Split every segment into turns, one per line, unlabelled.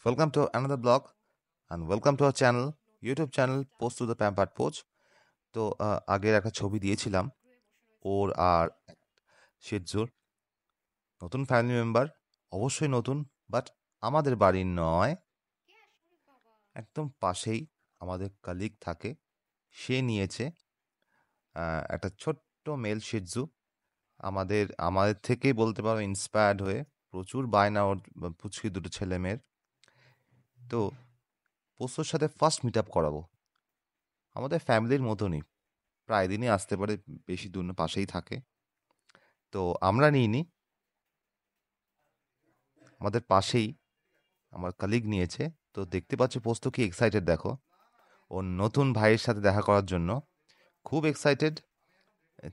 Welcome to another blog and welcome to our channel, YouTube channel, Post to the Pampered Poach. তো আগের একটা ছবি দিয়েছিলাম ওর আর শিটজুর নতুন ফ্যামিলি মেম্বার, অবশ্যই নতুন, বাট আমাদের বাড়ির নয়, একদম পাশেই আমাদের কালিগ থাকে, সে নিয়েছে একটা ছোট্ট মেল শিটজু। আমাদের থেকেই বলতে পারো ইন্সপায়ার্ড হয়ে প্রচুর বায়না ওর পুচকি দুটো ছেলে মেয়ের। তো পোস্তর সাথে ফার্স্ট মিট আপ করাবো, আমাদের ফ্যামিলির মতনই, প্রায় দিনই আসতে পারে, বেশি দূর না, পাশেই থাকে। তো আমরা নিইনি, আমাদের পাশেই আমার কালিগ নিয়েছে। তো দেখতে পাচ্ছ পোস্ত কি এক্সাইটেড, দেখো ওর নতুন ভাইয়ের সাথে দেখা করার জন্য খুব এক্সাইটেড,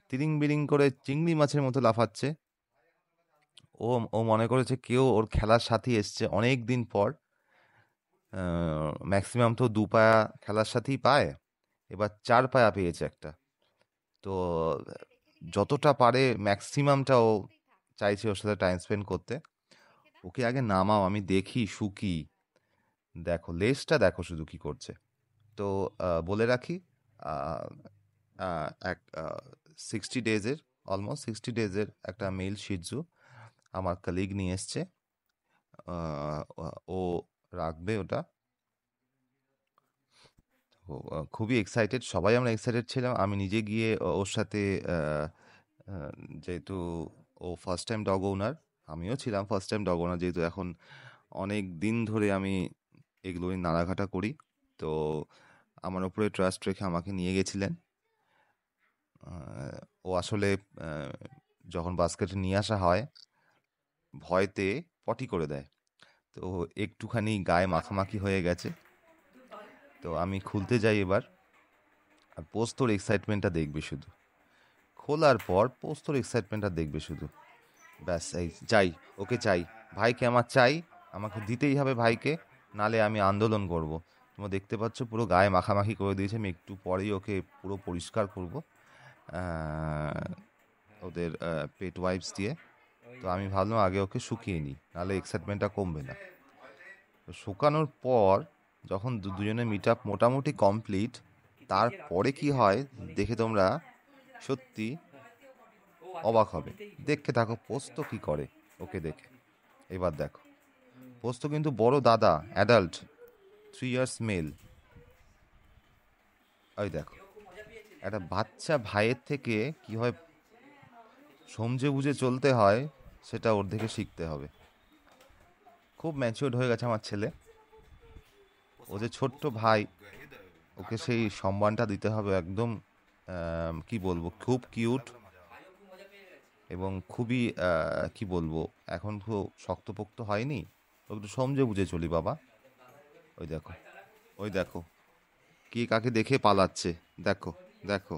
তিরিং বিরিং করে চিংড়ি মাছের মতো লাফাচ্ছে। ও ও মনে করেছে কেউ ওর খেলার সাথী এসছে অনেক দিন পর। ম্যাক্সিমাম তো 2 পায়া খেলার সাথেই পায়, এবার 4 পায়া পেয়েছে একটা। তো যতটা পারে ম্যাক্সিমামটা ও চাইছে ওর সাথে টাইম স্পেন্ড করতে। ওকে আগে নামাও, আমি দেখি শুকি। দেখো লেজটা দেখো শুধু কি করছে। তো বলে রাখি, এক 60 ডেজের, অলমোস্ট 60 ডেজের একটা মেল শিটজু আমার কালিগ নিয়ে এসছে। ও রাখবে ওটা। খুবই এক্সাইটেড, সবাই আমরা এক্সাইটেড ছিলাম। আমি নিজে গিয়ে ওর সাথে, যেহেতু ও ফার্স্ট টাইম ডগ ওনার, আমিও ছিলাম ফার্স্ট টাইম ডগ ওনার, যেহেতু এখন অনেক দিন ধরে আমি এগুলো নাড়াঘাটা করি। তো আমার উপরে ট্রাস্ট রেখে আমাকে নিয়ে গেছিলেন। ও আসলে যখন বাস্কেটে নিয়ে আসা হয় ভয়তে পটি করে দেয়, তো একটুখানি গায়ে মাখামাখি হয়ে গেছে। তো আমি খুলতে যাই এবার, আর পোস্তর এক্সাইটমেন্টটা দেখবে শুধু। খোলার পর পোস্তর এক্সাইটমেন্টটা দেখবে শুধু। ব্যাস এই চাই, ওকে চাই, ভাইকে আমার চাই, আমাকে দিতেই হবে ভাইকে, নালে আমি আন্দোলন করব। তোমরা দেখতে পাচ্ছ পুরো গায়ে মাখামাখি করে দিয়েছে, আমি একটু পরেই ওকে পুরো পরিষ্কার করব ওদের পেট ওয়াইপস দিয়ে। তো আমি ভাবলাম আগে ওকে শুকিয়ে নিই, নাহলে এক্সাইটমেন্টটা কমবে না। তো শুকানোর পর যখন দুজনে মিট আপ মোটামুটি কমপ্লিট, তারপরে কি হয় দেখে তোমরা সত্যি অবাক হবে। দেখতে থাকো পোস্ত কি করে ওকে দেখে। এবার দেখো পোস্ত কিন্তু বড় দাদা, অ্যাডাল্ট, 3 ইয়ার্স মেল। ওই দেখো একটা বাচ্চা ভাইয়ের থেকে কীভাবে সমঝে বুঝে চলতে হয় সেটা ওর দেখে শিখতে হবে। খুব ম্যাচিওর্ড হয়ে গেছে আমার ছেলে। ও যে ছোট্ট ভাই, ওকে সেই সম্মানটা দিতে হবে একদম। কি বলবো, খুব কিউট এবং খুবই কি বলবো, এখন খুব শক্তপোক্ত হয়নি, একটু সমঝে বুঝে চলি বাবা। ওই দেখো, ওই দেখো কে কাকে দেখে পালাচ্ছে, দেখো দেখো।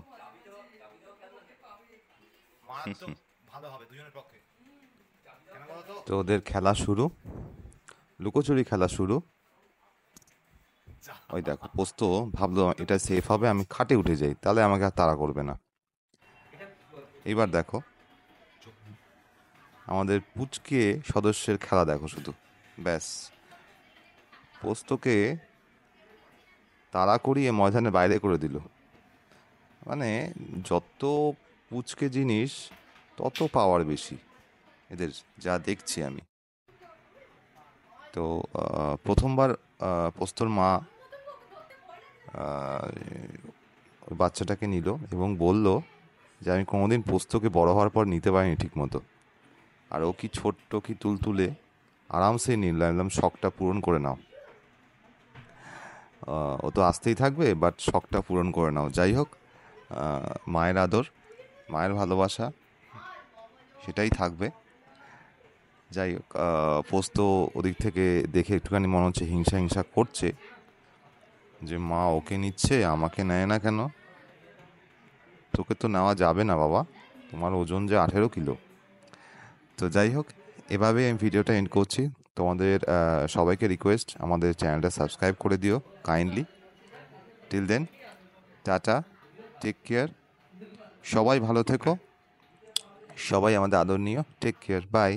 তো ওদের খেলা শুরু, লুকোচুরি খেলা শুরু। ওই দেখো পোস্ত ভাবলো এটা সেফ হবে, আমি খাটে উঠে যাই, তাহলে আমাকে আর তাড়া করবে না। এইবার দেখো আমাদের পুচকে সদস্যের খেলা দেখো শুধু। ব্যাস পোস্তকে তাড়া করিয়ে ময়দানে বাইরে করে দিল। মানে যত পুচকে জিনিস তত পাওয়ার বেশি এদের, যা দেখছি আমি। তো প্রথমবার পোস্তর মা ওই বাচ্চাটাকে নিল এবং বলল যে আমি কোনোদিন পোস্তকে বড় হওয়ার পর নিতে পারিনি ঠিক মতো, আর ও কি ছোট্ট, কি তুলতুলে, আরামসে নিলাম, শখটা পূরণ করে নাও। ও তো আসতেই থাকবে, বাট শখটা পূরণ করে নাও। যাই হোক, মায়ের আদর, মায়ের ভালোবাসা সেটাই থাকবে। যাই হোক, পোস্ত ওদিক থেকে দেখে একটুখানি মনে হচ্ছে হিংসা হিংসা করছে যে মা ওকে নিচ্ছে, আমাকে নেয় না কেন। তোকে তো নেওয়া যাবে না বাবা, তোমার ওজন যে 18 কিলো। তো যাই হোক, এভাবে আমি ভিডিওটা এন্ড করছি। তোমাদের সবাইকে রিকোয়েস্ট, আমাদের চ্যানেলটা সাবস্ক্রাইব করে দিও kindly. Till then, tata, take care, সবাই ভালো থেকো, সবাই আমাদের আদর নিও, টেক কেয়ার, বাই।